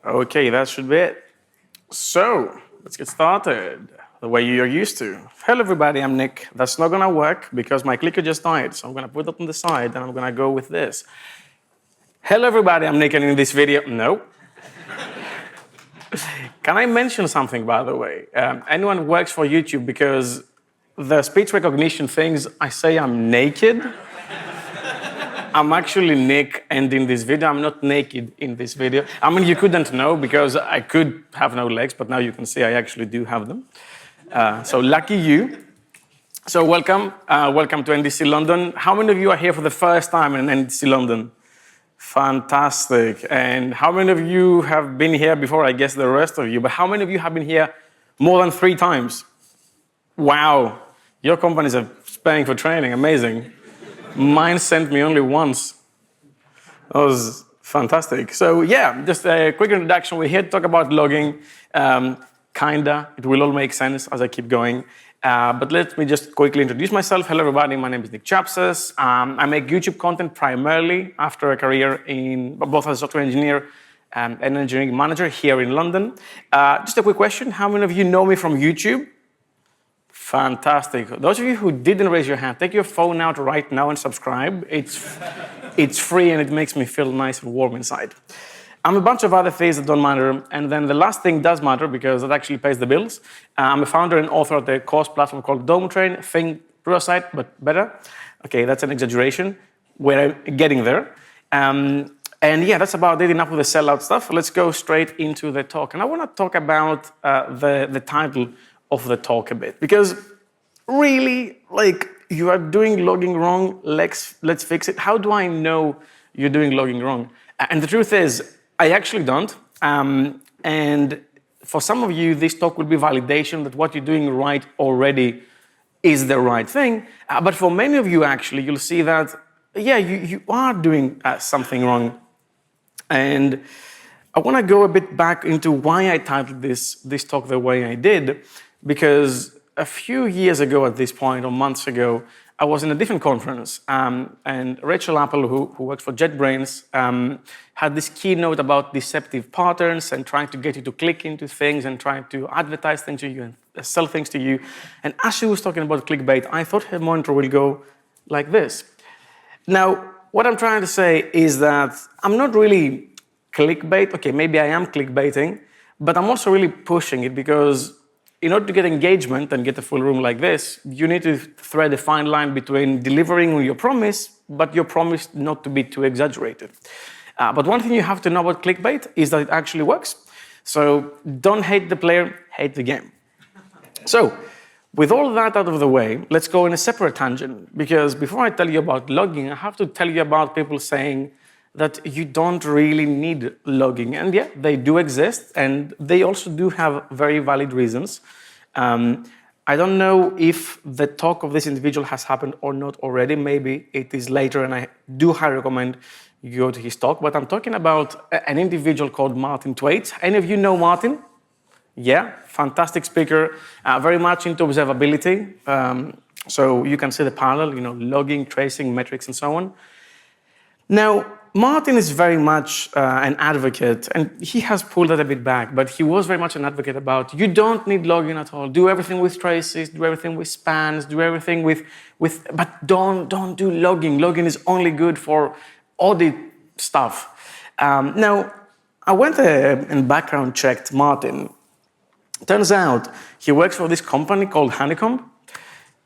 Okay, that should be it. So, let's get started the way you're used to. Hello everybody, I'm Nick. That's not gonna work because my clicker just died, so I'm gonna put it on the side and I'm gonna go with this. Hello everybody, I'm Nick, and in this video, no. Can I mention something, by the way? Anyone who works for YouTube, because the speech recognition things, I say I'm naked. I'm actually Nick, and in this video, I'm not naked in this video. I mean, you couldn't know because I could have no legs, but now you can see I actually do have them. So lucky you. So welcome to NDC London. How many of you are here for the first time in NDC London? Fantastic. And how many of you have been here before? I guess the rest of you, but how many of you have been here more than 3 times? Wow, your companies are paying for training, amazing. Mine sent me only once. That was fantastic. So yeah, just a quick introduction. We're here to talk about logging. Kinda, it will all make sense as I keep going. But let me just quickly introduce myself. Hello everybody, my name is Nick Chapsas. I make YouTube content primarily after a career in both as a software engineer and an engineering manager here in London. Just a quick question, how many of you know me from YouTube? Fantastic. Those of you who didn't raise your hand, take your phone out right now and subscribe. It's free and it makes me feel nice and warm inside. I'm a bunch of other things that don't matter, and then the last thing does matter because it actually pays the bills. I'm a founder and author of the course platform called DomeTrain. Think Pluralsight, but better. Okay, that's an exaggeration. We're getting there. And yeah, that's about it. Enough with the sellout stuff. Let's go straight into the talk. And I want to talk about the title of the talk a bit, because really, like, you are doing logging wrong, let's fix it. How do I know you're doing logging wrong? And the truth is, I actually don't. And for some of you, this talk will be validation that what you're doing right already is the right thing. But for many of you, actually, you'll see that, yeah, you are doing something wrong. And I want to go a bit back into why I titled this talk the way I did. Because a few years ago at this point, or months ago, I was in a different conference, and Rachel Apple, who works for JetBrains, had this keynote about deceptive patterns and trying to get you to click into things and trying to advertise things to you and sell things to you. And as she was talking about clickbait, I thought her monitor will go like this. Now, what I'm trying to say is that I'm not really clickbait. Okay, maybe I am clickbaiting, but I'm also really pushing it because in order to get engagement and get a full room like this, you need to thread a fine line between delivering on your promise, but your promise not to be too exaggerated. But one thing you have to know about clickbait is that it actually works. So don't hate the player, hate the game. So with all that out of the way, let's go in a separate tangent, because before I tell you about logging, I have to tell you about people saying that you don't really need logging. And yeah, they do exist, and they also do have very valid reasons. I don't know if the talk of this individual has happened or not already. Maybe it is later, and I do highly recommend you go to his talk. But I'm talking about an individual called Martin Twaits. Any of you know Martin? Yeah, fantastic speaker, very much into observability. So you can see the parallel, logging, tracing, metrics, and so on. Now, Martin is very much an advocate, and he has pulled that a bit back, but he was very much an advocate about you don't need logging at all. Do everything with traces, do everything with spans, do everything with but don't do logging. Logging is only good for audit stuff. Now, I went and background checked Martin. Turns out he works for this company called Honeycomb,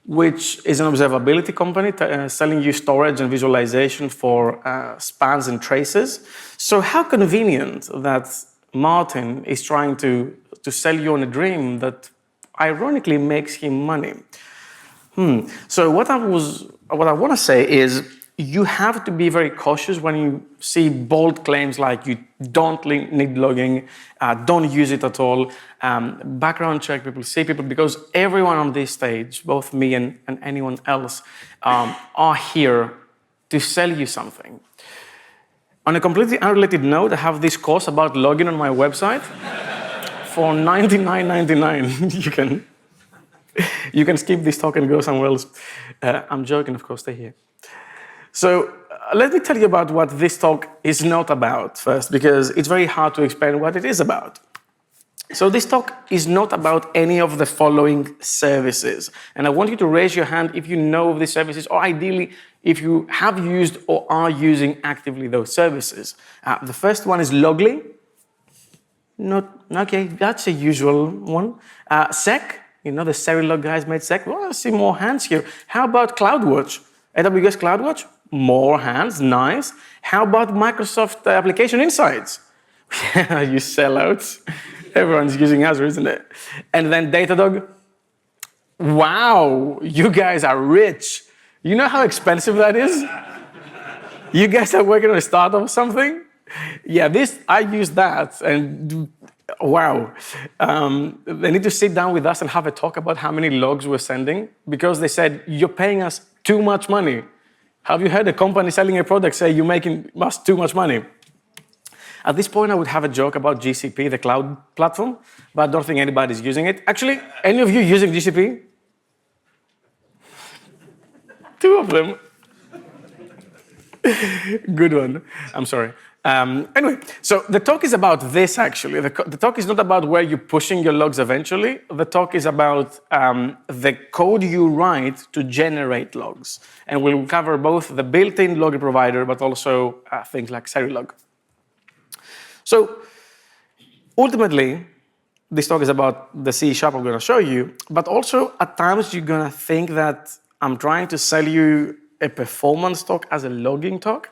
which is an observability company selling you storage and visualization for spans and traces. So how convenient that Martin is trying to sell you on a dream that ironically makes him money. So what I want to say is you have to be very cautious when you see bold claims like you don't need logging, don't use it at all, background check people, see people, because everyone on this stage, both me and anyone else, are here to sell you something. On a completely unrelated note, I have this course about logging on my website for $99.99. You can skip this talk and go somewhere else. I'm joking, of course, stay here. So let me tell you about what this talk is not about first, because it's very hard to explain what it is about. So this talk is not about any of the following services. And I want you to raise your hand if you know of these services, or ideally, if you have used or are using actively those services. The first one is Logly. Okay, that's a usual one. Sec, the Serilog guys made Sec. Well, I see more hands here. How about CloudWatch? AWS CloudWatch? More hands, nice. How about Microsoft Application Insights? Yeah, you sellouts. Everyone's using Azure, isn't it? And then Datadog. Wow, you guys are rich. You know how expensive that is? You guys are working on a startup or something? Yeah, I use that, and wow. They need to sit down with us and have a talk about how many logs we're sending, because they said, you're paying us too much money. Have you heard a company selling a product say you're making us too much money? At this point, I would have a joke about GCP, the cloud platform, but I don't think anybody's using it. Actually, any of you using GCP? Two of them. Good one. I'm sorry. Anyway, so the talk is about this, actually. The talk is not about where you're pushing your logs eventually. The talk is about the code you write to generate logs. And we'll cover both the built-in log provider, but also things like Serilog. So ultimately, this talk is about the C# I'm going to show you, but also at times you're going to think that I'm trying to sell you a performance talk as a logging talk.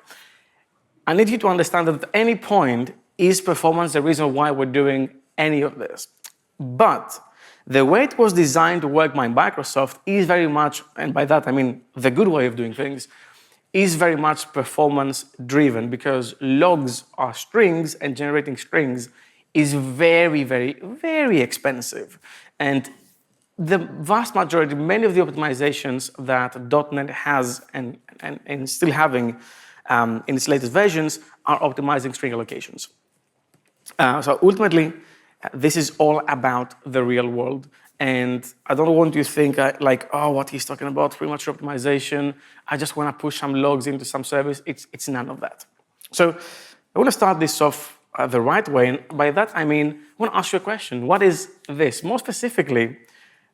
I need you to understand that at any point, is performance the reason why we're doing any of this? But the way it was designed to work by Microsoft is very much, and by that I mean the good way of doing things, is very much performance driven, because logs are strings and generating strings is very, very, very expensive. And the vast majority, many of the optimizations that .NET has and still having in its latest versions are optimizing string allocations. So ultimately, this is all about the real world. And I don't want you to think like, oh, what he's talking about, pretty much optimization. I just want to push some logs into some service. It's none of that. So I want to start this off the right way. And by that, I mean, I want to ask you a question. What is this? More specifically,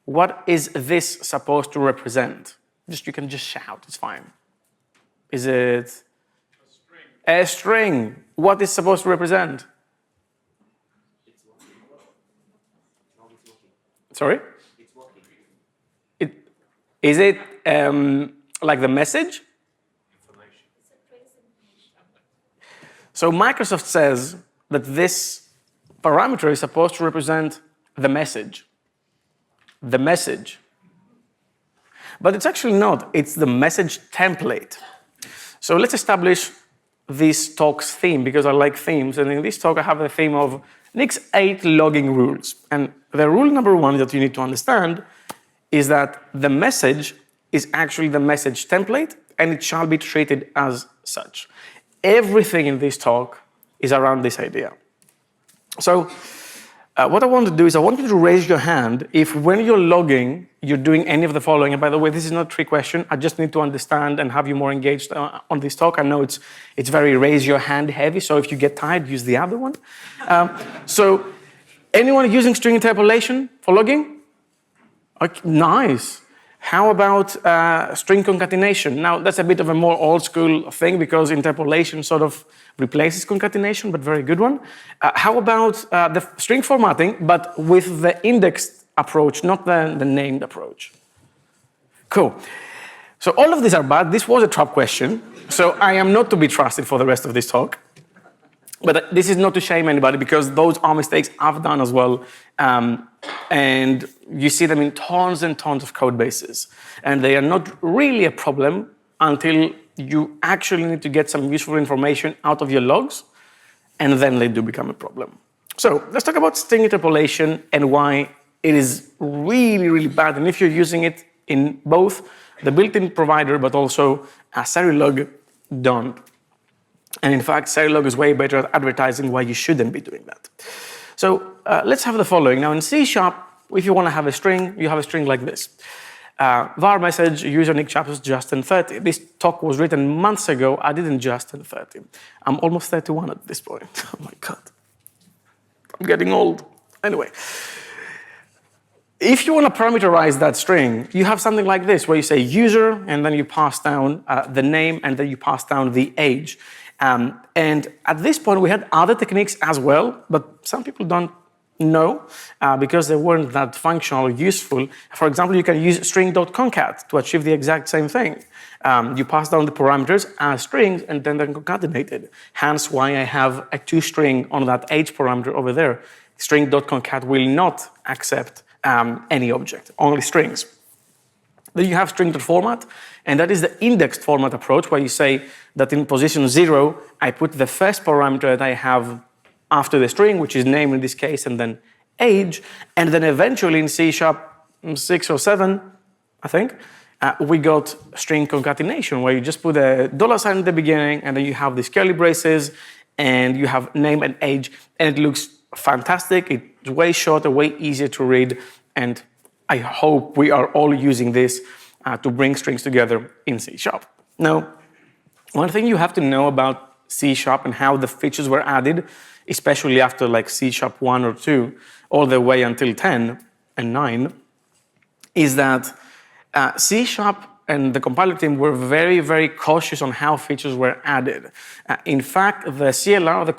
what is this supposed to represent? You can just shout, it's fine. Is it a string? A string. What is supposed to represent? Sorry? It's working. Is it like the message? Information. So Microsoft says that this parameter is supposed to represent the message. The message. But it's actually not. It's the message template. So let's establish this talk's theme, because I like themes. And in this talk, I have the theme of Nick's 8 logging rules. And the rule number 1 that you need to understand is that the message is actually the message template, and it shall be treated as such. Everything in this talk is around this idea. So what I want to do is I want you to raise your hand if when you're logging, you're doing any of the following. And by the way, this is not a trick question. I just need to understand and have you more engaged on this talk. I know it's very raise your hand heavy, so if you get tired, use the other one. So anyone using string interpolation for logging? Okay, nice. How about string concatenation? Now, that's a bit of a more old school thing because interpolation sort of replaces concatenation, but very good one. How about the string formatting, but with the indexed approach, not the named approach? Cool. So all of these are bad. This was a trap question, so I am not to be trusted for the rest of this talk. But this is not to shame anybody because those are mistakes I've done as well. And you see them in tons and tons of code bases. And they are not really a problem until you actually need to get some useful information out of your logs, and then they do become a problem. So let's talk about string interpolation and why it is really, really bad. And if you're using it in both the built-in provider, but also Serilog, don't. And in fact, Serilog is way better at advertising why you shouldn't be doing that. So let's have the following. Now in C#, if you want to have a string, you have a string like this. var message, user nick Chapsas just turned 30. This talk was written months ago. I didn't just turn 30. I'm almost 31 at this point. Oh my God. I'm getting old. Anyway. If you want to parameterize that string, you have something like this, where you say user, and then you pass down the name, and then you pass down the age. And at this point, we had other techniques as well, but some people don't know because they weren't that functional or useful. For example, you can use string.concat to achieve the exact same thing. You pass down the parameters as strings, and then they're concatenated. Hence why I have a toString on that age parameter over there. String.concat will not accept any object, only strings. Then you have string.format, and that is the indexed format approach, where you say that in position 0, I put the first parameter that I have after the string, which is name in this case, and then age, and then eventually in C# 6 or 7, I think, we got string concatenation, where you just put a $sign at the beginning, and then you have these curly braces, and you have name and age, and it looks fantastic. It's way shorter, way easier to read, and I hope we are all using this to bring strings together in C#. Now, one thing you have to know about C# and how the features were added, especially after like C# 1 or 2, all the way until 10 and 9, is that C# and the compiler team were very, very cautious on how features were added. In fact, the CLR, the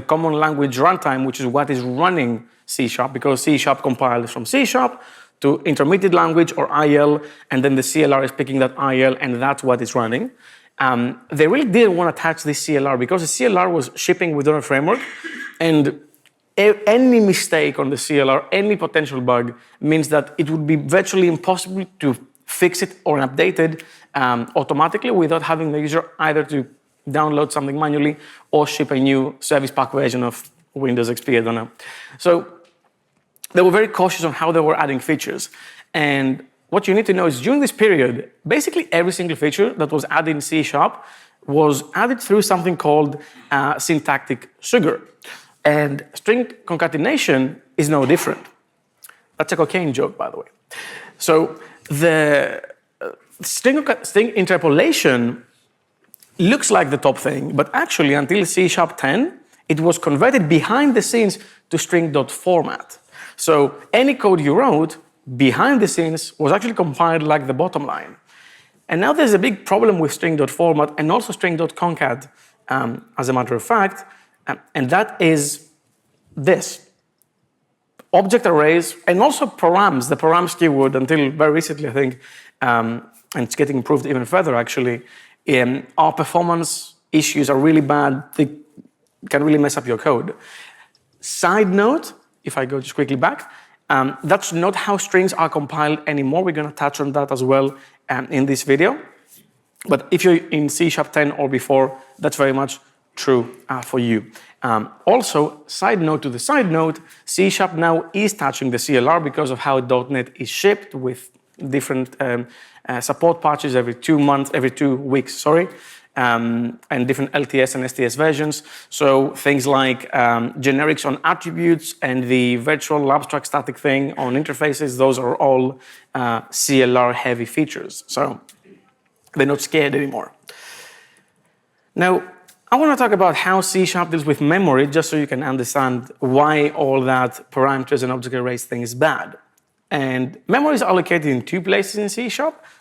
common language runtime, which is what is running C#, because C# compiles from C# to intermediate language or IL, and then the CLR is picking that IL, and that's what is running. They really didn't want to touch this CLR because the CLR was shipping within a framework, and any mistake on the CLR, any potential bug, means that it would be virtually impossible to fix it or update it automatically without having the user either to download something manually or ship a new service pack version of Windows XP, I don't know. So they were very cautious on how they were adding features. And what you need to know is during this period, basically every single feature that was added in C# was added through something called syntactic sugar. And string concatenation is no different. That's a cocaine joke, by the way. So the string interpolation looks like the top thing, but actually until C# 10, it was converted behind the scenes to string.format. So any code you wrote behind the scenes was actually compiled like the bottom line. And now there's a big problem with string.format and also string.concat, as a matter of fact, and that is this. Object arrays and also params, the params keyword until very recently, I think, and it's getting improved even further actually, our performance issues are really bad. They can really mess up your code. Side note, if I go just quickly back, that's not how strings are compiled anymore. We're going to touch on that as well in this video. But if you're in C# 10 or before, that's very much true for you. Also, side note to the side note, C# now is touching the CLR because of how .NET is shipped with different support patches every 2 weeks, sorry, and different LTS and STS versions. So things like generics on attributes and the virtual abstract static thing on interfaces, those are all CLR heavy features. So they're not scared anymore. Now, I want to talk about how C# deals with memory, just so you can understand why all that parameters and object arrays thing is bad. And memory is allocated in 2 places in C#,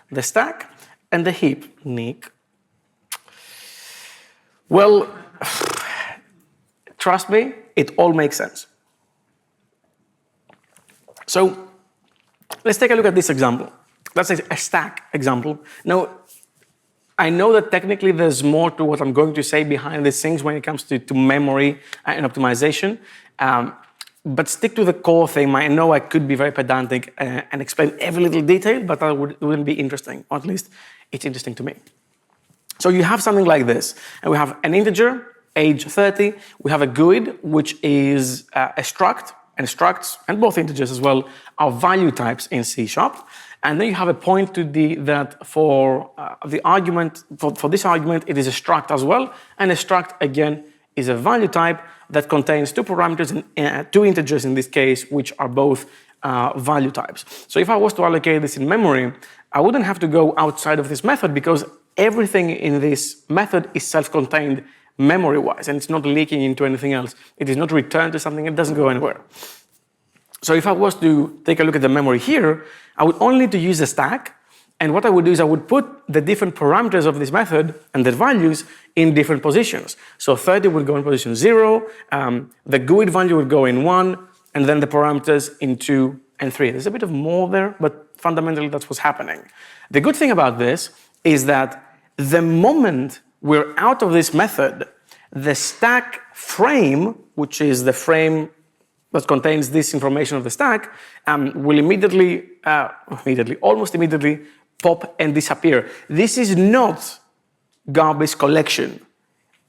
the stack and the heap. Nick. Well, trust me, it all makes sense. So let's take a look at this example. That's a stack example. Now, I know that technically there's more to what I'm going to say behind these things when it comes to memory and optimization, but stick to the core thing. I know I could be very pedantic and explain every little detail, but that wouldn't be interesting, or at least it's interesting to me. So you have something like this, and we have an integer, age 30, we have a GUID, which is a struct, and structs, and both integers as well, are value types in C#. And then you have a point to that for the argument, for this argument, it is a struct as well. And a struct, again, is a value type that contains 2 parameters, and 2 integers in this case, which are both value types. So if I was to allocate this in memory, I wouldn't have to go outside of this method because everything in this method is self-contained memory-wise, and it's not leaking into anything else. It is not returned to something, it doesn't go anywhere. So if I was to take a look at the memory here, I would only need to use the stack, and what I would do is I would put the different parameters of this method and their values in different positions. So 30 would go in position 0, the GUID value would go in 1, and then the parameters in 2 and 3. There's a bit of more there, but fundamentally that's what's happening. The good thing about this is that the moment we're out of this method, the stack frame, which is the frame that contains this information of the stack, will almost immediately pop and disappear. This is not garbage collection.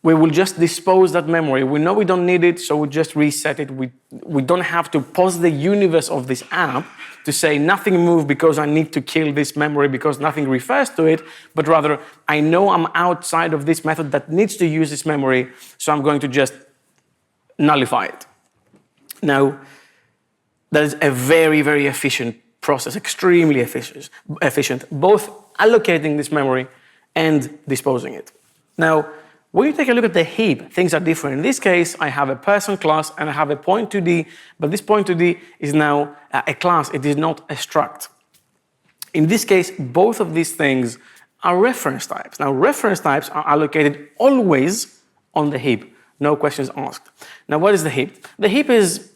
We will just dispose that memory. We know we don't need it, so we just reset it. We don't have to pause the universe of this app to say nothing moved because I need to kill this memory because nothing refers to it, but rather I know I'm outside of this method that needs to use this memory, so I'm going to just nullify it. Now, that is a very, very efficient process, extremely efficient, both allocating this memory and disposing it. Now, when you take a look at the heap, things are different. In this case, I have a person class and I have a point2d, but this point2d is now a class. It is not a struct. In this case, both of these things are reference types. Now, reference types are allocated always on the heap, no questions asked. Now, what is the heap? The heap is,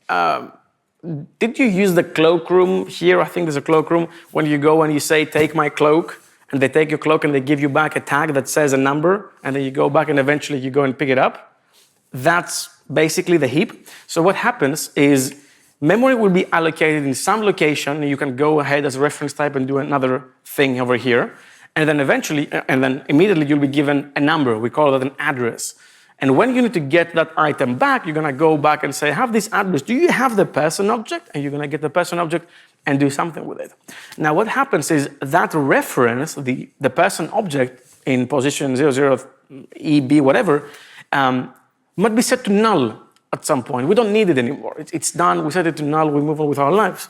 did you use the cloakroom here? I think there's a cloakroom when you go and you say, take my cloak, and they take your cloak and they give you back a tag that says a number, and then you go back and eventually you go and pick it up. That's basically the heap. So what happens is memory will be allocated in some location, and you can go ahead as a reference type and do another thing over here. And then immediately you'll be given a number. We call that an address. And when you need to get that item back, you're going to go back and say, I have this address. Do you have the person object? And you're going to get the person object and do something with it. Now, what happens is that reference, the person object in position 00, EB, whatever, might be set to null at some point. We don't need it anymore. It's done. We set it to null. We move on with our lives.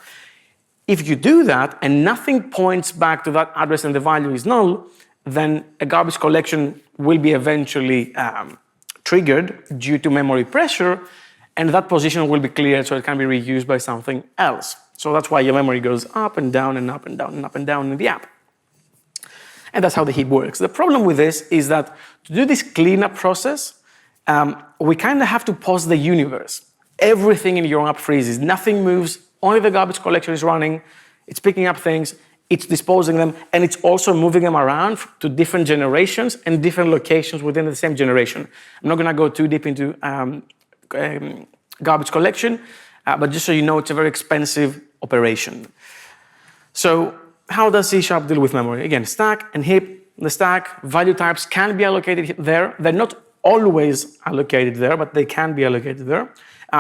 If you do that and nothing points back to that address and the value is null, then a garbage collection will be eventually triggered due to memory pressure, and that position will be cleared so it can be reused by something else. So that's why your memory goes up and down and up and down and up and down in the app. And that's how the heap works. The problem with this is that to do this cleanup process, we kind of have to pause the universe. Everything in your app freezes. Nothing moves. Only the garbage collection is running. It's picking up things. It's disposing them. And it's also moving them around to different generations and different locations within the same generation. I'm not going to go too deep into garbage collection, but just so you know, it's a very expensive operation. So how does C# deal with memory? Again, stack and heap. The stack value types can be allocated there. They're not always allocated there, but they can be allocated there.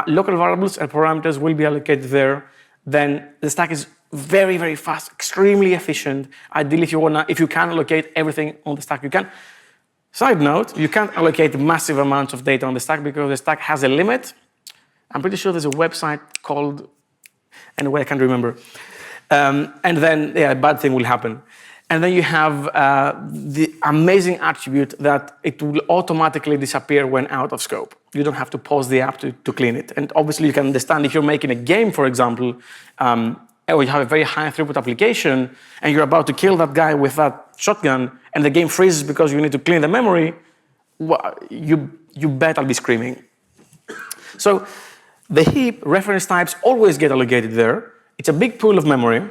Local variables and parameters will be allocated there. Then the stack is very, very fast, extremely efficient. Ideally, if you can allocate everything on the stack, you can. Side note, you can't allocate massive amounts of data on the stack because the stack has a limit. I'm pretty sure there's a website called, anyway, I can't remember. And then, a bad thing will happen. And then you have the amazing attribute that it will automatically disappear when out of scope. You don't have to pause the app to clean it. And obviously, you can understand if you're making a game, for example, or you have a very high throughput application, and you're about to kill that guy with that shotgun, and the game freezes because you need to clean the memory, well, you bet I'll be screaming. So the heap reference types always get allocated there. It's a big pool of memory,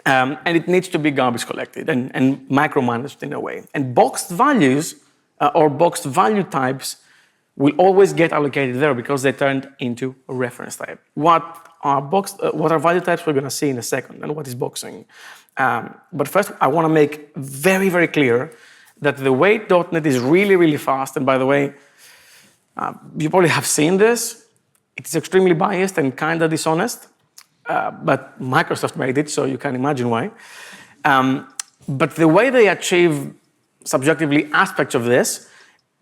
and it needs to be garbage collected and micromanaged in a way. And boxed values or boxed value types will always get allocated there because they turned into a reference type. What are value types we're going to see in a second, and what is boxing. But first, I want to make very, very clear that the way .NET is really, really fast, and by the way, you probably have seen this. It's extremely biased and kind of dishonest, but Microsoft made it, so you can imagine why. But the way they achieve subjectively aspects of this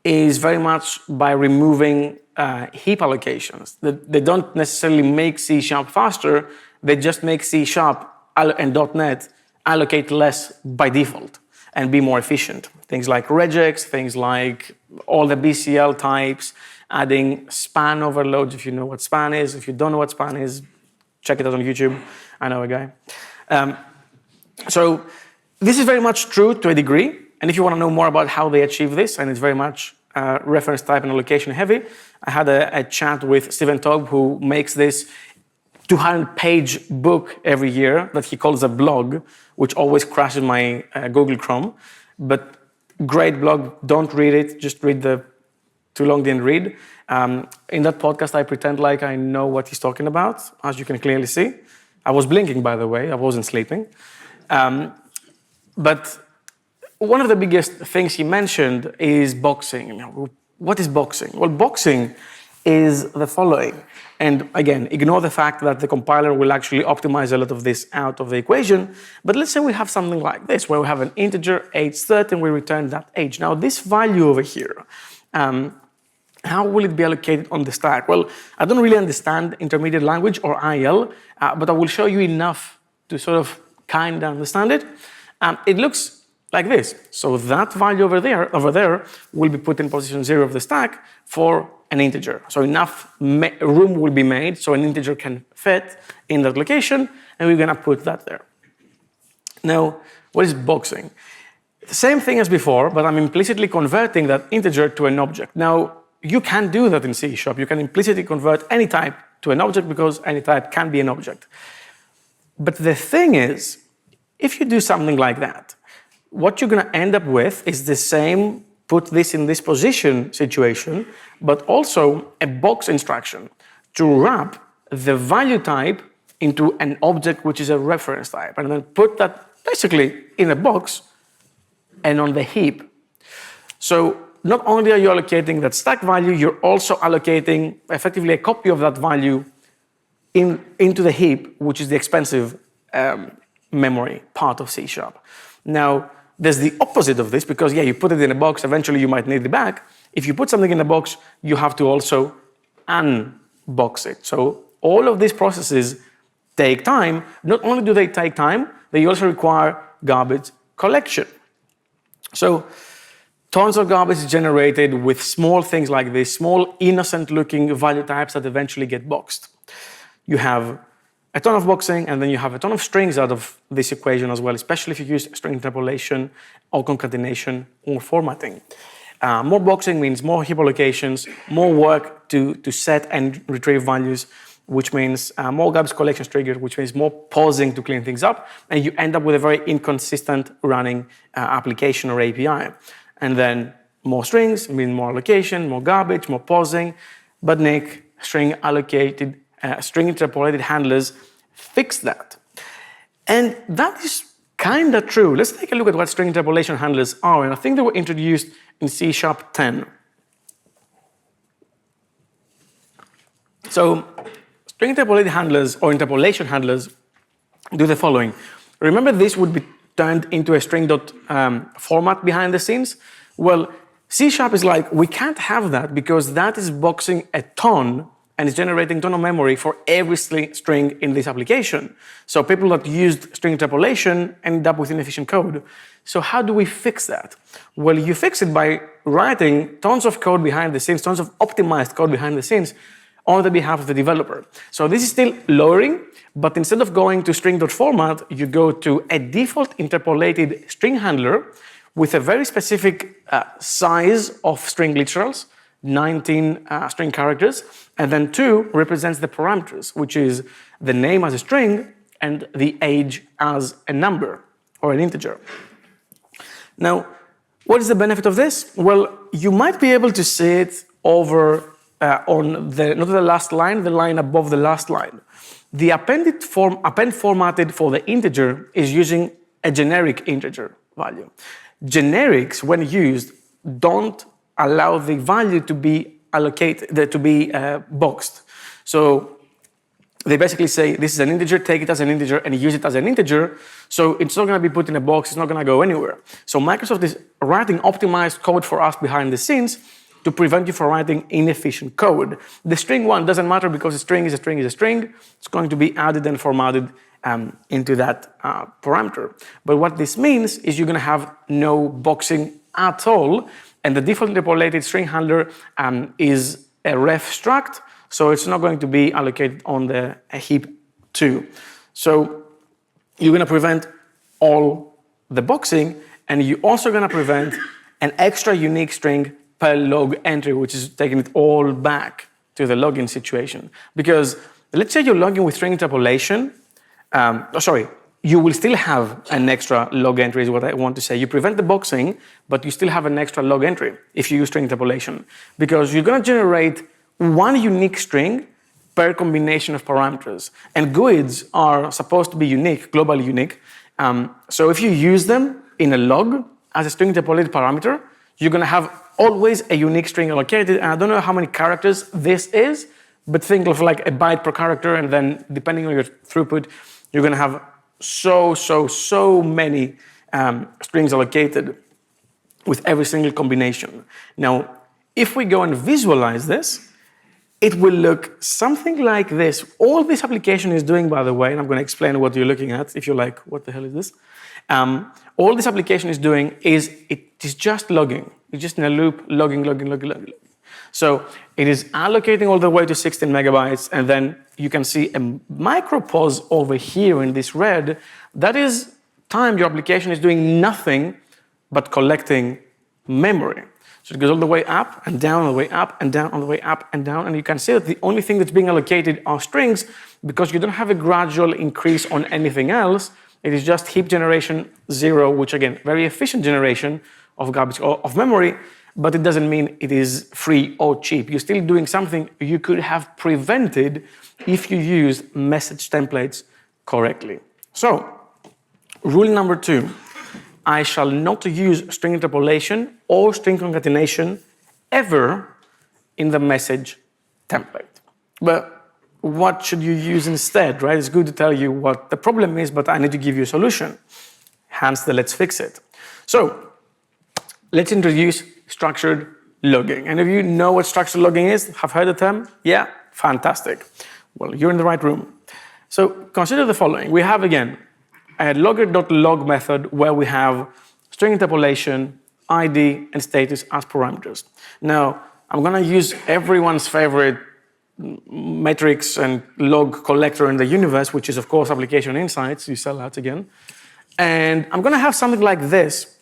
is very much by removing heap allocations. They don't necessarily make C# faster, they just make C# and .NET allocate less by default and be more efficient. Things like regex, things like all the BCL types, adding span overloads, if you know what span is. If you don't know what span is, check it out on YouTube. I know a guy. So this is very much true to a degree. And if you want to know more about how they achieve this, and it's very much reference type and allocation heavy, I had a chat with Stephen Taub, who makes this 200-page book every year that he calls a blog, which always crashes my Google Chrome. But great blog, don't read it, just read the too long didn't read. In that podcast, I pretend like I know what he's talking about, as you can clearly see. I was blinking, by the way, I wasn't sleeping. But one of the biggest things he mentioned is boxing. What is boxing? Well, boxing is the following. And again, ignore the fact that the compiler will actually optimize a lot of this out of the equation. But let's say we have something like this, where we have an integer age 30 and we return that age. Now, this value over here, how will it be allocated on the stack? Well, I don't really understand intermediate language or IL, but I will show you enough to sort of kind of understand it. It looks like this. So that value over there will be put in position 0 of the stack for an integer. So enough room will be made so an integer can fit in that location, and we're gonna put that there. Now, what is boxing? The same thing as before, but I'm implicitly converting that integer to an object. Now, you can do that in C#. You can implicitly convert any type to an object because any type can be an object. But the thing is, if you do something like that, what you're going to end up with is the same put this in this position situation, but also a box instruction to wrap the value type into an object which is a reference type, and then put that basically in a box and on the heap. So not only are you allocating that stack value, you're also allocating effectively a copy of that value into the heap, which is the expensive memory part of C#. Now, there's the opposite of this, because you put it in a box, eventually you might need it back. If you put something in a box, you have to also unbox it. So all of these processes take time. Not only do they take time, they also require garbage collection. So tons of garbage is generated with small things like this, small innocent-looking value types that eventually get boxed. You have a ton of boxing, and then you have a ton of strings out of this equation as well, especially if you use string interpolation or concatenation or formatting. More boxing means more heap allocations, more work to set and retrieve values, which means more garbage collection triggers, which means more pausing to clean things up, and you end up with a very inconsistent running application or API. And then more strings mean more allocation, more garbage, more pausing. But Nick, string interpolated handlers fix that. And that is kind of true. Let's take a look at what string interpolation handlers are. And I think they were introduced in C#10. So string interpolated handlers or interpolation handlers do the following. Remember, this would be turned into a string format behind the scenes. Well, C# is like, we can't have that because that is boxing a ton and is generating a ton of memory for every string in this application. So people that used string interpolation end up with inefficient code. So how do we fix that? Well, you fix it by writing tons of code behind the scenes, tons of optimized code behind the scenes on the behalf of the developer. So this is still lowering, but instead of going to string.format, you go to a default interpolated string handler with a very specific size of string literals, 19 string characters, and then 2 represents the parameters, which is the name as a string and the age as a number or an integer. Now, what is the benefit of this? Well, you might be able to see it over on the, not the last line, the line above the last line. The append formatted for the integer is using a generic integer value. Generics, when used, don't allow the value to be allocated, boxed. So they basically say this is an integer, take it as an integer, and use it as an integer. So it's not going to be put in a box, it's not going to go anywhere. So Microsoft is writing optimized code for us behind the scenes to prevent you from writing inefficient code. The string one doesn't matter because a string is a string is a string. It's going to be added and formatted into that parameter. But what this means is you're going to have no boxing at all, and the default interpolated string handler is a ref struct, so it's not going to be allocated on the heap 2. So you're going to prevent all the boxing, and you're also going to prevent an extra unique string per log entry, which is taking it all back to the login situation. Because let's say you're logging with string interpolation. You will still have an extra log entry is what I want to say. You prevent the boxing, but you still have an extra log entry if you use string interpolation, because you're going to generate one unique string per combination of parameters. And GUIDs are supposed to be unique, globally unique. So if you use them in a log as a string interpolated parameter, you're going to have always a unique string allocated. And I don't know how many characters this is, but think of like a byte per character, and then depending on your throughput, you're going to have so many strings allocated with every single combination. Now, if we go and visualize this, it will look something like this. All this application is doing, by the way, and I'm going to explain what you're looking at if you're like, what the hell is this? All this application is doing is it is just logging. It's just in a loop, logging. So it is allocating all the way to 16 megabytes, and then you can see a micro pause over here in this red. That is time your application is doing nothing but collecting memory. So it goes all the way up and down, all the way up and down, all the way up and down, and you can see that the only thing that's being allocated are strings because you don't have a gradual increase on anything else. It is just heap generation 0, which again, very efficient generation of garbage or of memory, but it doesn't mean it is free or cheap. You're still doing something you could have prevented if you used message templates correctly. So, rule number 2, I shall not use string interpolation or string concatenation ever in the message template. But what should you use instead, right? It's good to tell you what the problem is, but I need to give you a solution. Hence the let's fix it. So, let's introduce structured logging. And if you know what structured logging is, have heard the term? Yeah, fantastic. Well, you're in the right room. So consider the following. We have, again, a logger.log method where we have string interpolation, ID, and status as parameters. Now, I'm going to use everyone's favorite metrics and log collector in the universe, which is, of course, application insights. You sell that again. And I'm going to have something like this,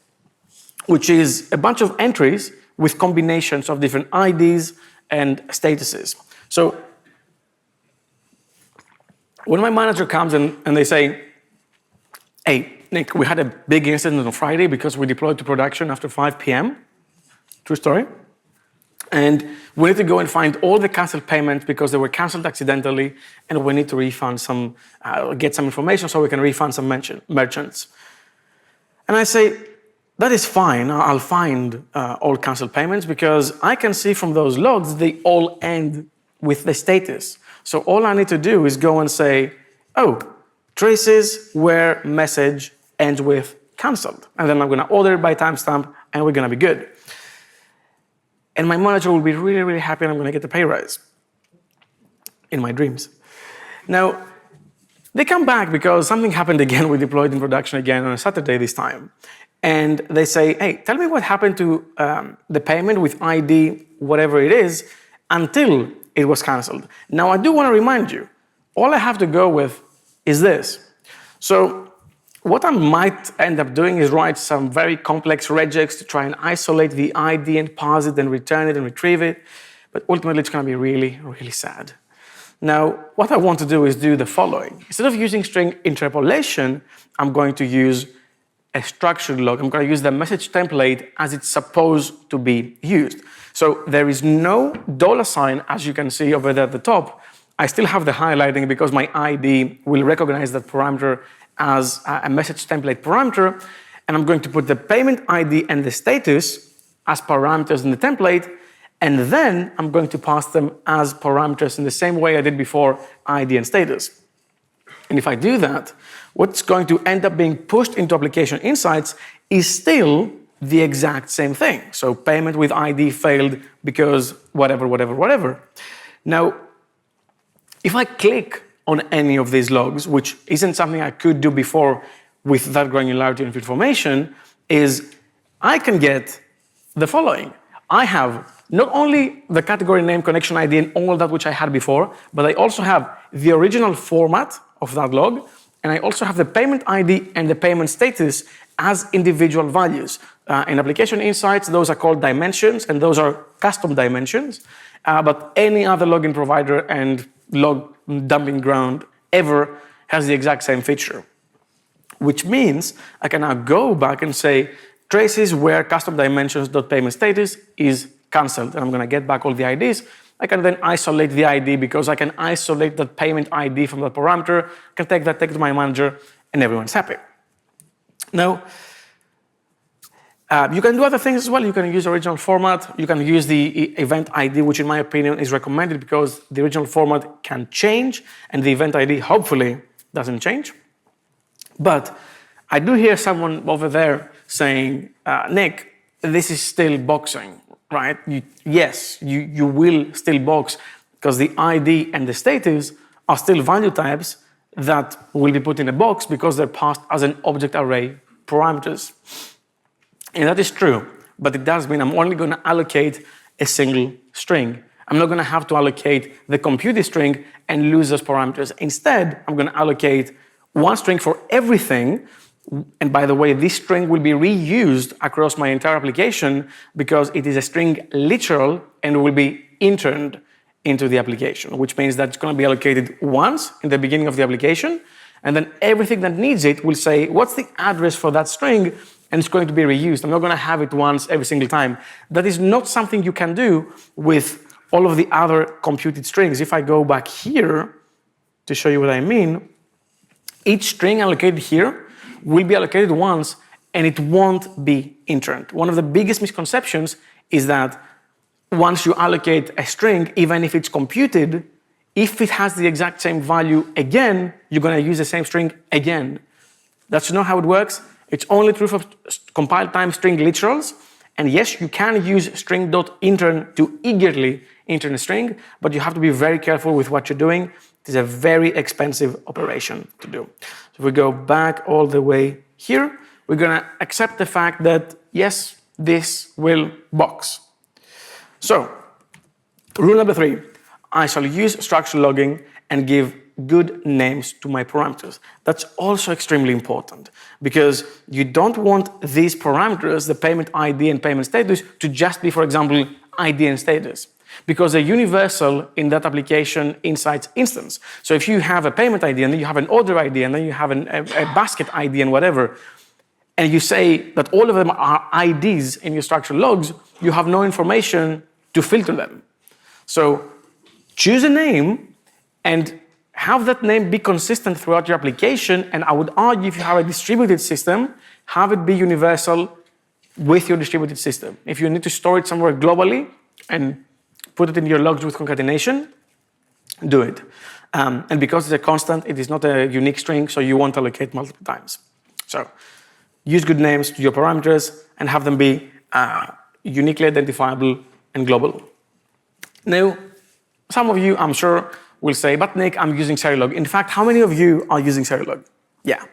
which is a bunch of entries with combinations of different IDs and statuses. So when my manager comes and they say, hey, Nick, we had a big incident on Friday because we deployed to production after 5 p.m. True story. And we need to go and find all the canceled payments because they were canceled accidentally, and we need to refund some, get some information so we can refund some merchants. And I say, that is fine, I'll find all canceled payments because I can see from those logs they all end with the status. So all I need to do is go and say, oh, traces where message ends with canceled. And then I'm going to order it by timestamp and we're going to be good. And my manager will be really, really happy and I'm going to get the pay rise in my dreams. Now, they come back because something happened again. We deployed in production again on a Saturday this time. And they say, hey, tell me what happened to the payment with ID, whatever it is, until it was canceled. Now, I do want to remind you, all I have to go with is this. So what I might end up doing is write some very complex regex to try and isolate the ID and parse it and return it and retrieve it. But ultimately, it's going to be really, really sad. Now, what I want to do is do the following. Instead of using string interpolation, I'm going to use a structured log. I'm going to use the message template as it's supposed to be used. So there is no $, as you can see over there at the top. I still have the highlighting because my ID will recognize that parameter as a message template parameter. And I'm going to put the payment ID and the status as parameters in the template. And then I'm going to pass them as parameters in the same way I did before, ID and status. And if I do that, what's going to end up being pushed into application insights is still the exact same thing. So payment with ID failed because whatever. Now, if I click on any of these logs, which isn't something I could do before with that granularity of information, is I can get the following. I have not only the category name, connection ID, and all that which I had before, but I also have the original format of that log, and I also have the payment ID and the payment status as individual values. In application insights, those are called dimensions, and those are custom dimensions. But any other login provider and log dumping ground ever has the exact same feature, which means I can now go back and say traces where custom dimensions.payment status is cancelled, and I'm going to get back all the IDs. I can then isolate the ID because I can isolate that payment ID from that parameter, can take that, take it to my manager, and everyone's happy. Now, you can do other things as well. You can use original format. You can use the event ID, which in my opinion is recommended because the original format can change and the event ID hopefully doesn't change. But I do hear someone over there saying, Nick, this is still boxing, right? Yes, you will still box because the ID and the status are still value types that will be put in a box because they're passed as an object array parameters. And that is true, but it does mean I'm only going to allocate a single string. I'm not going to have to allocate the computed string and lose those parameters. Instead, I'm going to allocate one string for everything. And by the way, this string will be reused across my entire application because it is a string literal and will be interned into the application, which means that it's going to be allocated once in the beginning of the application. And then everything that needs it will say, what's the address for that string? And it's going to be reused. I'm not going to have it once every single time. That is not something you can do with all of the other computed strings. If I go back here to show you what I mean, each string allocated here will be allocated once and it won't be interned. One of the biggest misconceptions is that once you allocate a string, even if it's computed, if it has the exact same value again, you're going to use the same string again. That's not how it works. It's only true for compile time string literals. And yes, you can use string.intern to eagerly intern a string, but you have to be very careful with what you're doing. It is a very expensive operation to do. So if we go back all the way here, we're going to accept the fact that, yes, this will box. So, rule number 3, I shall use structured logging and give good names to my parameters. That's also extremely important because you don't want these parameters, the payment ID and payment status, to just be, for example, ID and status, because they're universal in that application insights instance. So if you have a payment ID and then you have an order ID and then you have a basket ID and whatever, and you say that all of them are IDs in your structured logs, you have no information to filter them. So choose a name and have that name be consistent throughout your application. And I would argue if you have a distributed system, have it be universal with your distributed system. If you need to store it somewhere globally and put it in your logs with concatenation, do it. And because it's a constant, it is not a unique string, so you won't allocate multiple times. So use good names to your parameters and have them be uniquely identifiable and global. Now, some of you, I'm sure, will say, but Nick, I'm using Serilog. In fact, how many of you are using Serilog? Yeah,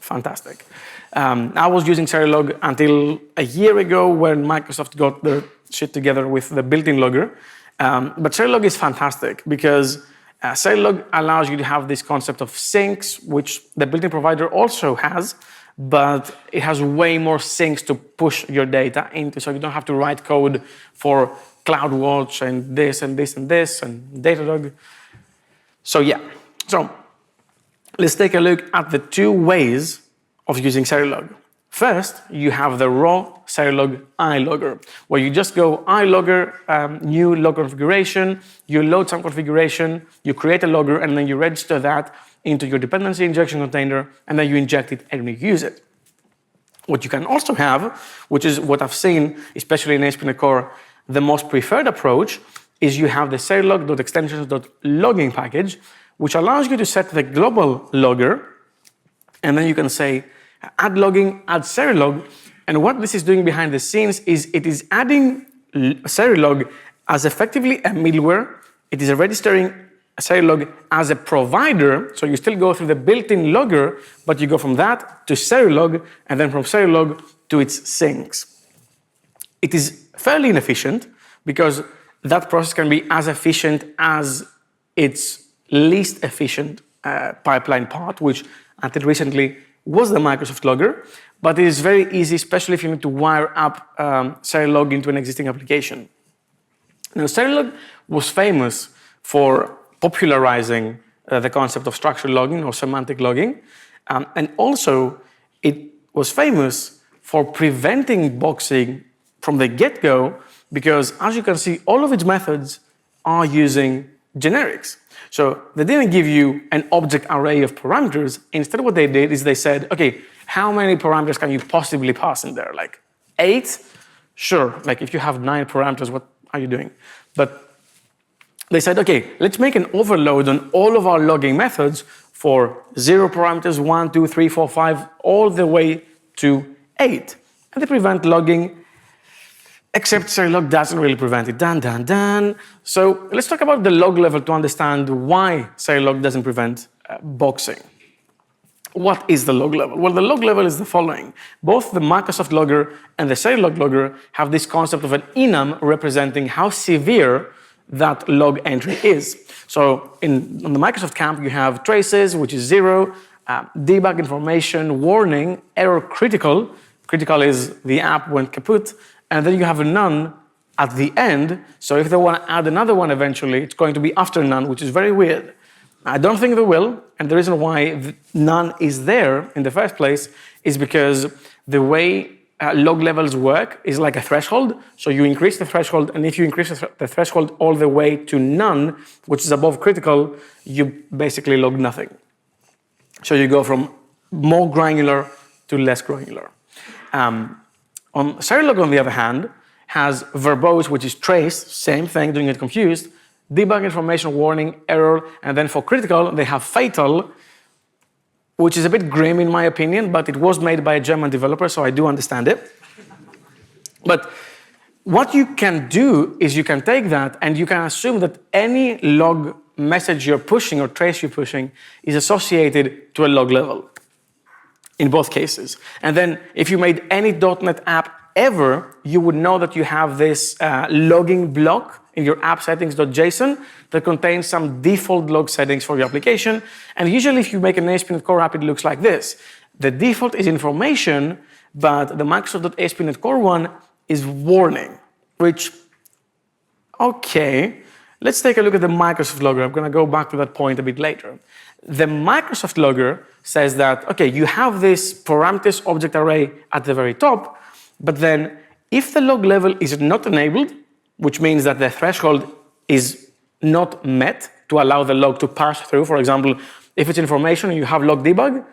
fantastic. I was using Serilog until a year ago when Microsoft got their shit together with the built-in logger. But Serilog is fantastic because Serilog allows you to have this concept of sinks, which the built-in provider also has, but it has way more sinks to push your data into, so you don't have to write code for CloudWatch and this and this and this and DataDog. So yeah, so let's take a look at the 2 ways of using Serilog. First, you have the raw Serilog iLogger, where you just go iLogger, new log configuration, you load some configuration, you create a logger, and then you register that into your dependency injection container, and then you inject it and you use it. What you can also have, which is what I've seen, especially in ASP.NET Core The most preferred approach is you have the Serilog.extensions.logging package, which allows you to set the global logger, and then you can say add logging, add Serilog, and what this is doing behind the scenes is it is adding Serilog as effectively a middleware. It is registering Serilog as a provider, so you still go through the built-in logger, but you go from that to Serilog, and then from Serilog to its sinks. It is fairly inefficient because that process can be as efficient as its least efficient pipeline part, which until recently was the Microsoft logger, but it is very easy, especially if you need to wire up Serilog into an existing application. Now, Serilog was famous for popularizing the concept of structured logging or semantic logging, and also it was famous for preventing boxing from the get-go because, as you can see, all of its methods are using generics. So they didn't give you an object array of parameters. Instead, what they did is they said, okay, how many parameters can you possibly pass in there? Like 8? Sure, like if you have 9 parameters, what are you doing? But they said, okay, let's make an overload on all of our logging methods for 0 parameters, 1, 2, 3, 4, 5, all the way to 8. And they prevent logging, except Serilog doesn't really prevent it. So let's talk about the log level to understand why Serilog doesn't prevent boxing. What is the log level? Well, the log level is the following. Both the Microsoft logger and the Serilog logger have this concept of an enum representing how severe that log entry is. So on the Microsoft camp, you have traces, which is 0, debug information, warning, error critical. Critical is the app went kaput. And then you have a none at the end. So if they want to add another one eventually, it's going to be after none, which is very weird. I don't think they will. And the reason why none is there in the first place is because the way log levels work is like a threshold. So you increase the threshold, and if you increase the threshold all the way to none, which is above critical, you basically log nothing. So you go from more granular to less granular. Serilog, on the other hand, has verbose, which is trace, same thing, don't get confused, debug information, warning, error, and then for critical, they have fatal, which is a bit grim in my opinion, but it was made by a German developer, so I do understand it. But what you can do is you can take that and you can assume that any log message you're pushing or trace you're pushing is associated to a log level in both cases. And then if you made any .NET app ever, you would know that you have this logging block in your app settings.json that contains some default log settings for your application. And usually if you make an ASP.NET Core app, it looks like this. The default is information, but the Microsoft.ASP.NET Core one is warning, which, okay, let's take a look at the Microsoft logger. I'm going to go back to that point a bit later. The Microsoft logger says that, okay, you have this parameters object array at the very top, but then if the log level is not enabled, which means that the threshold is not met to allow the log to pass through. For example, if it's information and you have log debug,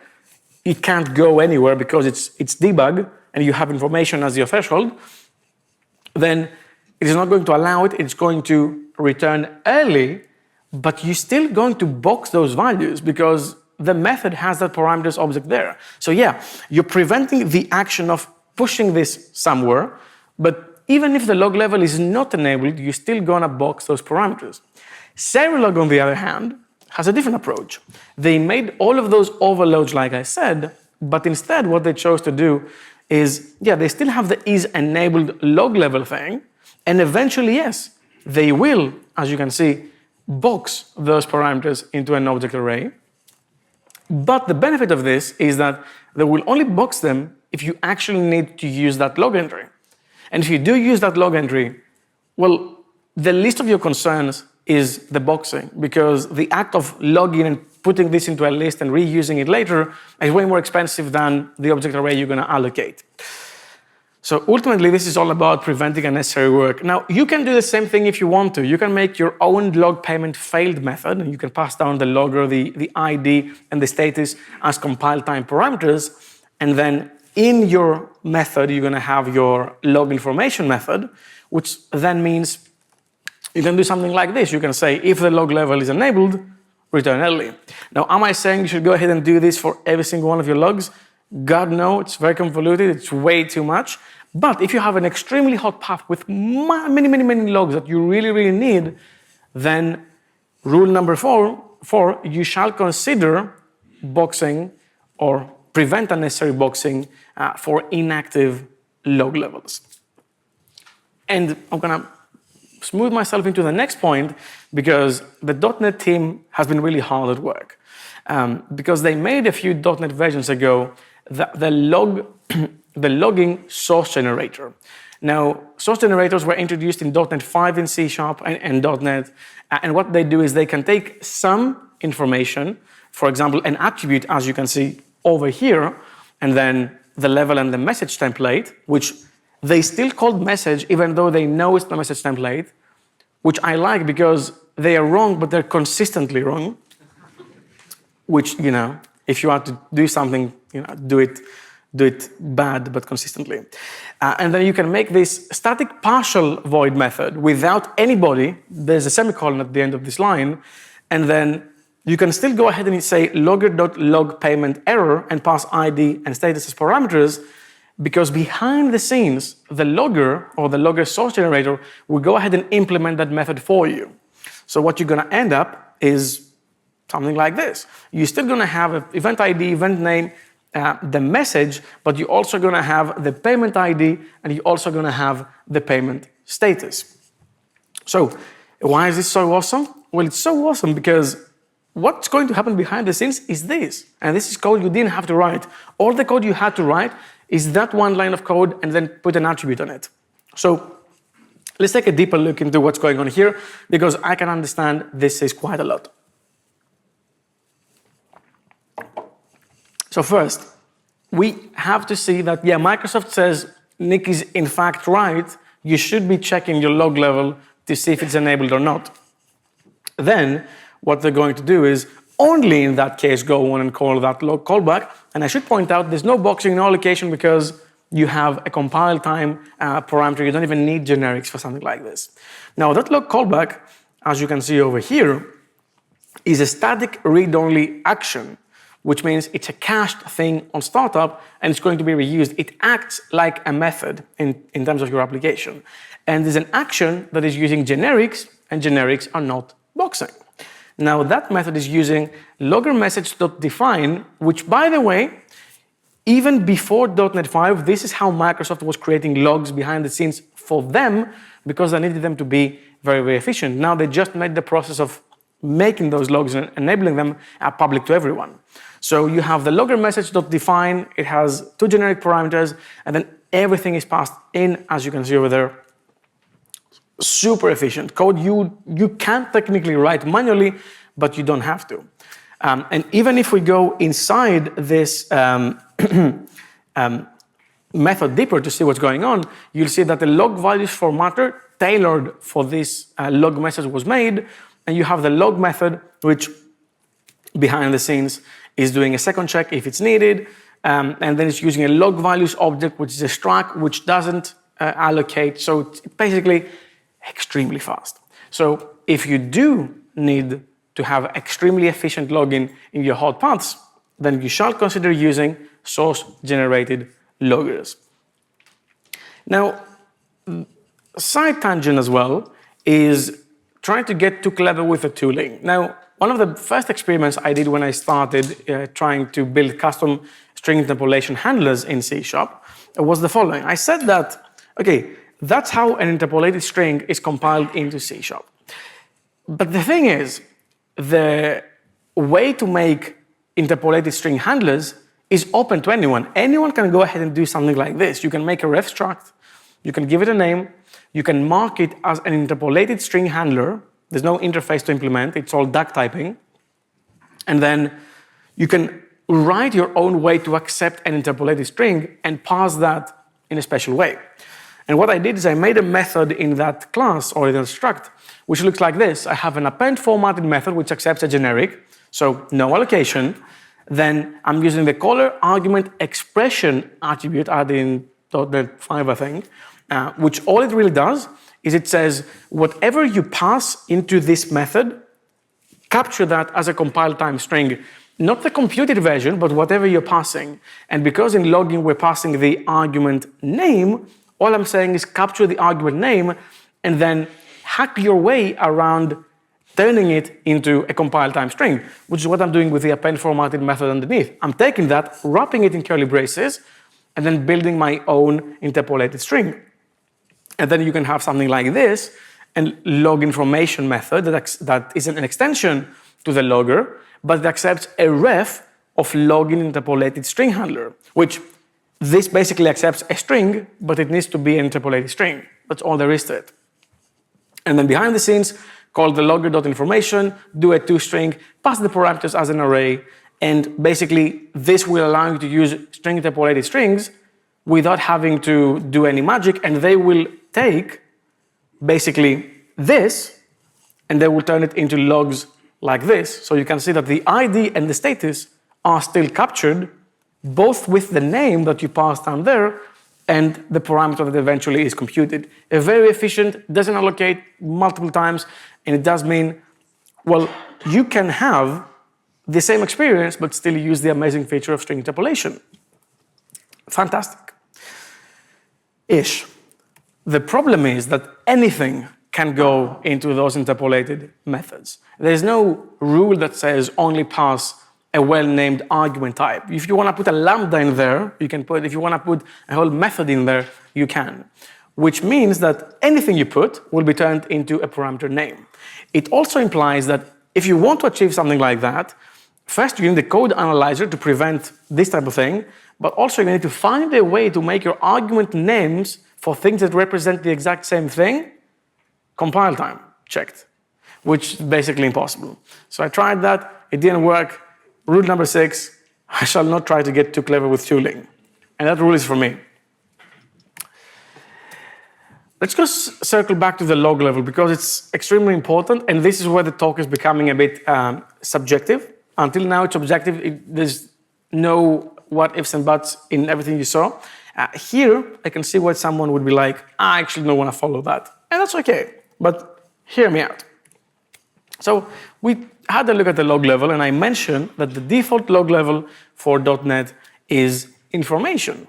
it can't go anywhere because it's debug and you have information as your threshold, then it is not going to allow it. It's going to return early, but you're still going to box those values because the method has that parameters object there. So yeah, you're preventing the action of pushing this somewhere, but even if the log level is not enabled, you're still gonna box those parameters. Serilog, on the other hand, has a different approach. They made all of those overloads, like I said, but instead what they chose to do is, yeah, they still have the is-enabled log level thing, and eventually, yes, they will, as you can see, box those parameters into an object array. But the benefit of this is that they will only box them if you actually need to use that log entry. And if you do use that log entry, well, the least of your concerns is the boxing, because the act of logging and putting this into a list and reusing it later is way more expensive than the object array you're going to allocate. So ultimately, this is all about preventing unnecessary work. Now, you can do the same thing if you want to. You can make your own log payment failed method, and you can pass down the logger, the ID, and the status as compile time parameters, and then in your method, you're going to have your log information method, which then means you can do something like this. You can say, if the log level is enabled, return early. Now, am I saying you should go ahead and do this for every single one of your logs? God, no, it's very convoluted, it's way too much. But if you have an extremely hot path with many, many, many logs that you really, really need, then rule number four, you shall consider boxing or prevent unnecessary boxing for inactive log levels. And I'm going to smooth myself into the next point because the .NET team has been really hard at work. Because they made a few .NET versions ago the logging source generator. Now, source generators were introduced in .NET 5 in C# and .NET, and what they do is they can take some information, for example, an attribute, as you can see over here, and then the level and the message template, which they still called message, even though they know it's the message template, which I like because they are wrong, but they're consistently wrong, which, if you want to do something, do it bad, but consistently. And then you can make this static partial void method without anybody. There's a semicolon at the end of this line. And then you can still go ahead and say logger.log payment error and pass ID and status as parameters, because behind the scenes, the logger or the logger source generator will go ahead and implement that method for you. So what you're going to end up is something like this. You're still going to have an event ID, event name, the message, but you're also going to have the payment ID, and you're also going to have the payment status. So why is this so awesome? Well, it's so awesome because what's going to happen behind the scenes is this. And this is code you didn't have to write. All the code you had to write is that one line of code and then put an attribute on it. So let's take a deeper look into what's going on here, because I can understand this is quite a lot. So first, we have to see that, Microsoft says Nick is in fact right. You should be checking your log level to see if it's enabled or not. Then what they're going to do is only in that case go on and call that log callback. And I should point out there's no boxing, no allocation, because you have a compile time parameter. You don't even need generics for something like this. Now that log callback, as you can see over here, is a static read-only action, which means it's a cached thing on startup and it's going to be reused. It acts like a method in terms of your application. And there's an action that is using generics, and generics are not boxing. Now that method is using logger message.define, which, by the way, even before .NET 5, this is how Microsoft was creating logs behind the scenes for them, because they needed them to be very, very efficient. Now they just made the process of making those logs and enabling them public to everyone. So you have the logger message.define, it has two generic parameters, and then everything is passed in, as you can see over there. Super efficient code. You can technically write manually, but you don't have to. And even if we go inside this method deeper to see what's going on, you'll see that the log values formatter tailored for this log message was made, and you have the log method, which behind the scenes is doing a second check if it's needed, and then it's using a log values object, which is a struct, which doesn't allocate. So it's basically extremely fast. So if you do need to have extremely efficient logging in your hot paths, then you shall consider using source-generated loggers. Now, side tangent as well is trying to get too clever with the tooling. Now, one of the first experiments I did when I started trying to build custom string interpolation handlers in C# was the following. I said that, okay, that's how an interpolated string is compiled into C#. But the thing is, the way to make interpolated string handlers is open to anyone. Anyone can go ahead and do something like this. You can make a ref struct, you can give it a name, you can mark it as an interpolated string handler. There's no interface to implement, it's all duck typing. And then you can write your own way to accept an interpolated string and pass that in a special way. And what I did is I made a method in that class or in that struct, which looks like this. I have an append formatted method which accepts a generic, so no allocation. then I'm using the caller argument expression attribute added in .NET 5, I think, which all it really does is it says whatever you pass into this method, capture that as a compile time string. Not the computed version, but whatever you're passing. And because in logging we're passing the argument name, all I'm saying is capture the argument name and then hack your way around turning it into a compile time string, which is what I'm doing with the append formatted method underneath. I'm taking that, wrapping it in curly braces, and then building my own interpolated string. And then you can have something like this, and log information method that isn't an extension to the logger, but it accepts a ref of login interpolated string handler, which this basically accepts a string, but it needs to be an interpolated string. That's all there is to it. And then behind the scenes, call the logger.information, do a toString, pass the parameters as an array, and basically this will allow you to use string interpolated strings without having to do any magic, and they will take basically this, and they will turn it into logs like this. So you can see that the ID and the status are still captured, both with the name that you passed down there and the parameter that eventually is computed. Very efficient, doesn't allocate multiple times, and it does mean, well, you can have the same experience, but still use the amazing feature of string interpolation. Fantastic. Ish. The problem is that anything can go into those interpolated methods. There's no rule that says only pass a well-named argument type. If you want to put a lambda in there, you can put, if you want to put a whole method in there, you can. Which means that anything you put will be turned into a parameter name. It also implies that if you want to achieve something like that, first you need the code analyzer to prevent this type of thing, but also you need to find a way to make your argument names for things that represent the exact same thing compile time checked, which is basically impossible. So I tried that, it didn't work. Rule number 6, I shall not try to get too clever with tooling. And that rule is for me. Let's just circle back to the log level because it's extremely important, and this is where the talk is becoming a bit subjective. Until now it's objective, there's no what ifs and buts in everything you saw. Here, I can see why someone would be like, I actually don't want to follow that. And that's okay, but hear me out. So we had a look at the log level, and I mentioned that the default log level for .NET is information.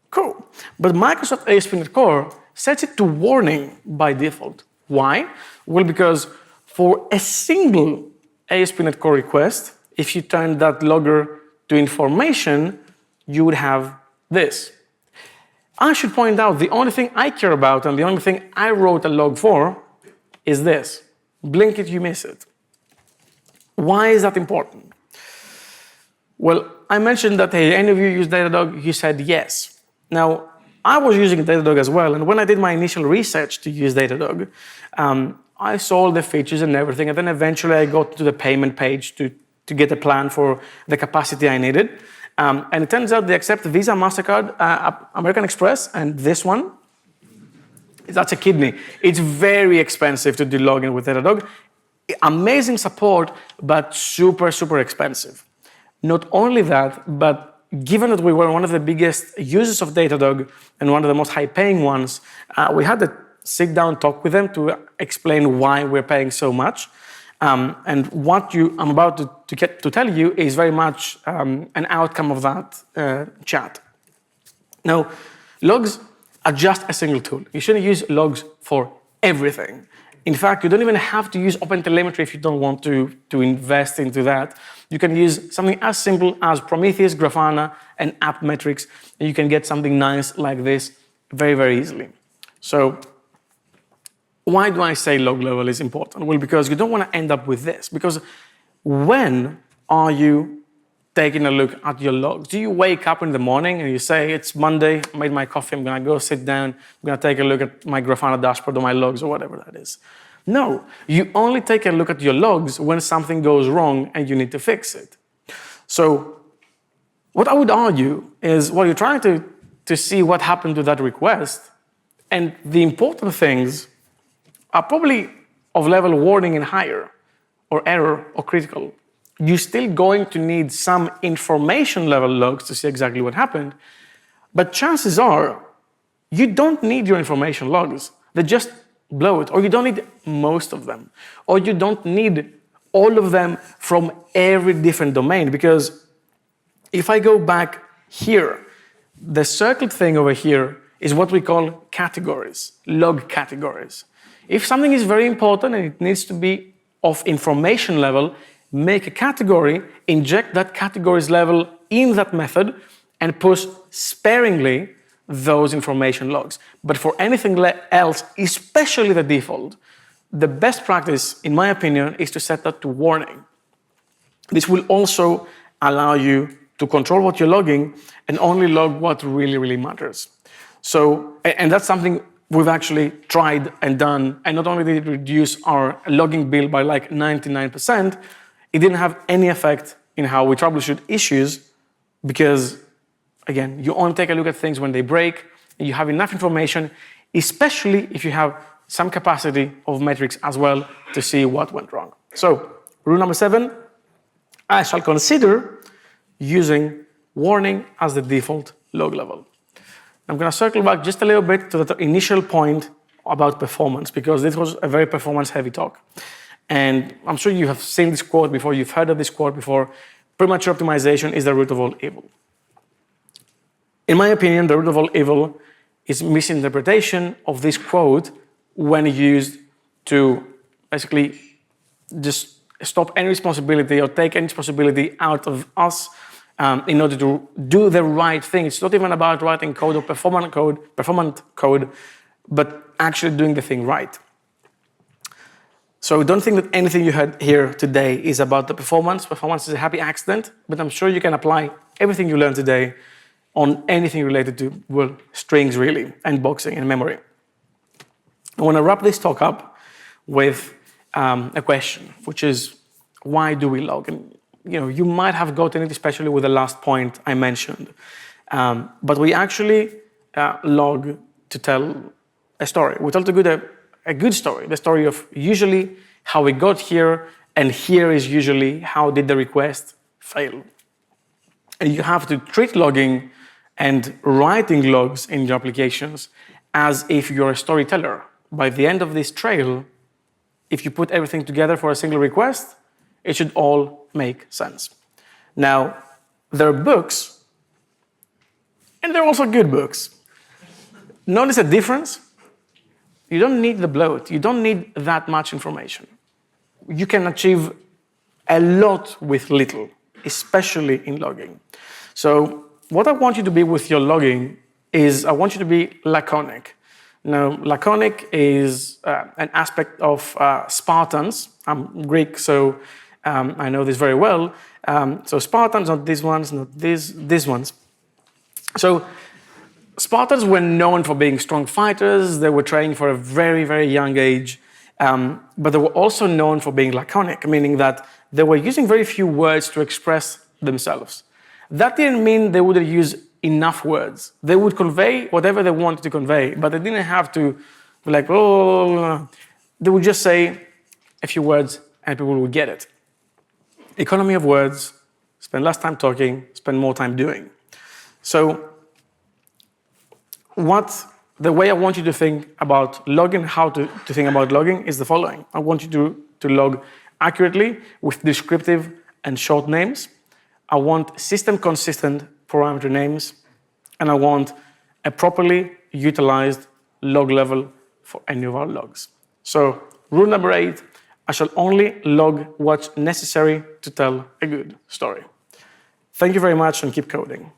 Cool. But Microsoft ASP.NET Core sets it to warning by default. Why? Well, because for a single ASP.NET Core request, if you turn that logger to information, you would have this. I should point out the only thing I care about and the only thing I wrote a log for is this. Blink it, you miss it. Why is that important? Well, I mentioned that, hey, any of you use DataDog? You said yes. Now, I was using DataDog as well, and when I did my initial research to use DataDog, I saw all the features and everything, and then eventually I got to the payment page to get a plan for the capacity I needed. And it turns out they accept Visa, MasterCard, American Express, and this one, that's a kidney. It's very expensive to do login with Datadog. Amazing support, but super, super expensive. Not only that, but given that we were one of the biggest users of Datadog and one of the most high-paying ones, we had a sit-down talk with them to explain why we're paying so much. And what I'm about to tell you is very much an outcome of that chat. Now, logs are just a single tool. You shouldn't use logs for everything. In fact, you don't even have to use OpenTelemetry if you don't want to invest into that. You can use something as simple as Prometheus, Grafana, and App Metrics, and you can get something nice like this very, very easily. So, why do I say log level is important? Well, because you don't want to end up with this. Because when are you taking a look at your logs? Do you wake up in the morning and you say, it's Monday, I made my coffee, I'm going to go sit down, I'm going to take a look at my Grafana dashboard or my logs or whatever that is. No, you only take a look at your logs when something goes wrong and you need to fix it. So what I would argue is, well, you're trying to see what happened to that request, and the important things are probably of level warning and higher, or error, or critical. you're still going to need some information level logs to see exactly what happened. But chances are, you don't need your information logs. They just blow it. Or you don't need most of them. Or you don't need all of them from every different domain. Because if I go back here, the circled thing over here is what we call categories, log categories. If something is very important and it needs to be of information level, make a category, inject that categories level in that method, and push sparingly those information logs. But for anything else, especially the default, the best practice, in my opinion, is to set that to warning. This will also allow you to control what you're logging and only log what really, really matters. So, and that's something we've actually tried and done, and not only did it reduce our logging bill by like 99%, it didn't have any effect in how we troubleshoot issues because, again, you only take a look at things when they break, and you have enough information, especially if you have some capacity of metrics as well to see what went wrong. So, rule number 7, I shall consider using warning as the default log level. I'm going to circle back just a little bit to the initial point about performance, because this was a very performance-heavy talk. And I'm sure you have seen this quote before, you've heard of this quote before, premature optimization is the root of all evil. In my opinion, the root of all evil is misinterpretation of this quote when used to basically just stop any responsibility or take any responsibility out of us in order to do the right thing. It's not even about writing code or performant code, but actually doing the thing right. So don't think that anything you heard here today is about the performance. Performance is a happy accident, but I'm sure you can apply everything you learned today on anything related to, well, strings really, and boxing and memory. I want to wrap this talk up with a question, which is, why do we log? And you might have gotten it, especially with the last point I mentioned. But we actually log to tell a story. We tell a good story, the story of usually how we got here, and here is usually how did the request fail. And you have to treat logging and writing logs in your applications as if you're a storyteller. By the end of this trail, if you put everything together for a single request, it should all make sense. Now, there are books, and there are also good books. Notice a difference? You don't need the bloat. You don't need that much information. You can achieve a lot with little, especially in logging. So what I want you to be with your logging is I want you to be laconic. Now, laconic is an aspect of Spartans. I'm Greek, so I know this very well. So Spartans, not these ones, not these ones. So Spartans were known for being strong fighters. They were training for a very, very young age. But they were also known for being laconic, meaning that they were using very few words to express themselves. That didn't mean they wouldn't use enough words. They would convey whatever they wanted to convey, but they didn't have to be like, oh, they would just say a few words and people would get it. Economy of words, spend less time talking, spend more time doing. So the way I want you to think about logging, how to think about logging is the following. I want you to log accurately with descriptive and short names. I want system-consistent parameter names, and I want a properly utilized log level for any of our logs. So rule number 8, I shall only log what's necessary to tell a good story. Thank you very much and keep coding.